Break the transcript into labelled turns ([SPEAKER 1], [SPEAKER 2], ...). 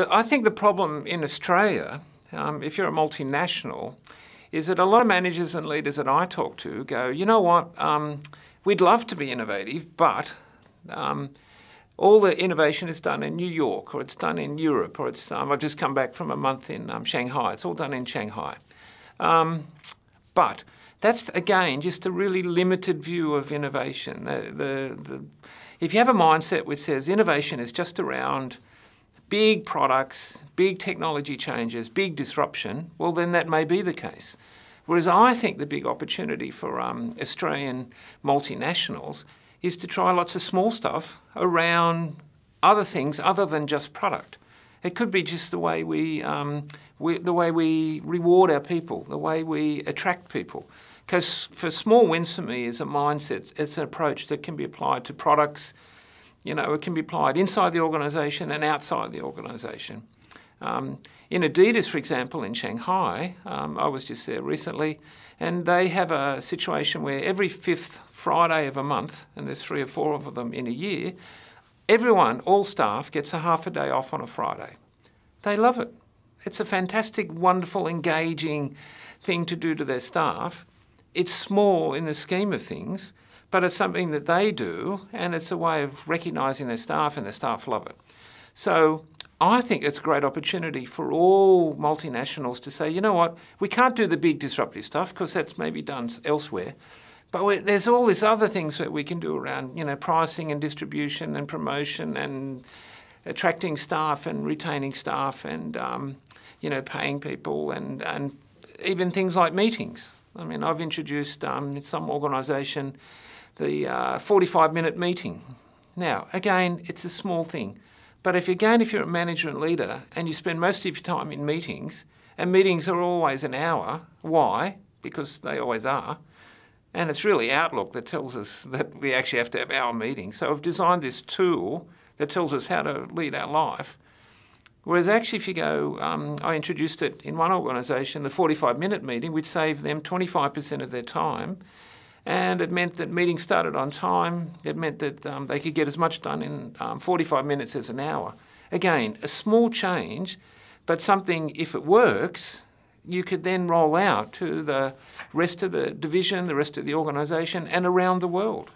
[SPEAKER 1] I think the problem in Australia, if you're a multinational, is that a lot of managers and leaders that I talk to go, you know what, we'd love to be innovative, but all the innovation is done in New York, or it's done in Europe, or it's, I've just come back from a month in Shanghai. It's all done in Shanghai. But that's, again, just a really limited view of innovation. If you have a mindset which says innovation is just around big products, big technology changes, big disruption, well, then that may be the case. Whereas I think the big opportunity for Australian multinationals is to try lots of small stuff around other things other than just product. It could be just the way we reward our people, the way we attract people. Because for small wins for me is a mindset, it's an approach that can be applied to products. You know, it can be applied inside the organisation and outside the organisation. In Adidas, for example, in Shanghai, I was just there recently, and they have a situation where every 5th Friday of a month, and there's 3 or 4 of them in a year, everyone, all staff, gets a half a day off on a Friday. They love it. It's a fantastic, wonderful, engaging thing to do to their staff. It's small in the scheme of things, but it's something that they do, and it's a way of recognising their staff, and their staff love it. So I think it's a great opportunity for all multinationals to say, you know what, we can't do the big disruptive stuff because that's maybe done elsewhere, but there's all these other things that we can do around, you know, pricing and distribution and promotion and attracting staff and retaining staff and, you know, paying people and even things like meetings. I mean, I've introduced in some organisation the 45-minute meeting. Now, again, it's a small thing. But if you're a manager and leader and you spend most of your time in meetings, and meetings are always an hour, why? Because they always are. And it's really Outlook that tells us that we actually have to have our meetings. So I've designed this tool that tells us how to lead our life. Whereas actually if you go, I introduced it in one organisation, the 45-minute meeting, which saved them 25% of their time. And it meant that meetings started on time. It meant that they could get as much done in 45 minutes as an hour. Again, a small change, but something, if it works, you could then roll out to the rest of the division, the rest of the organisation, and around the world.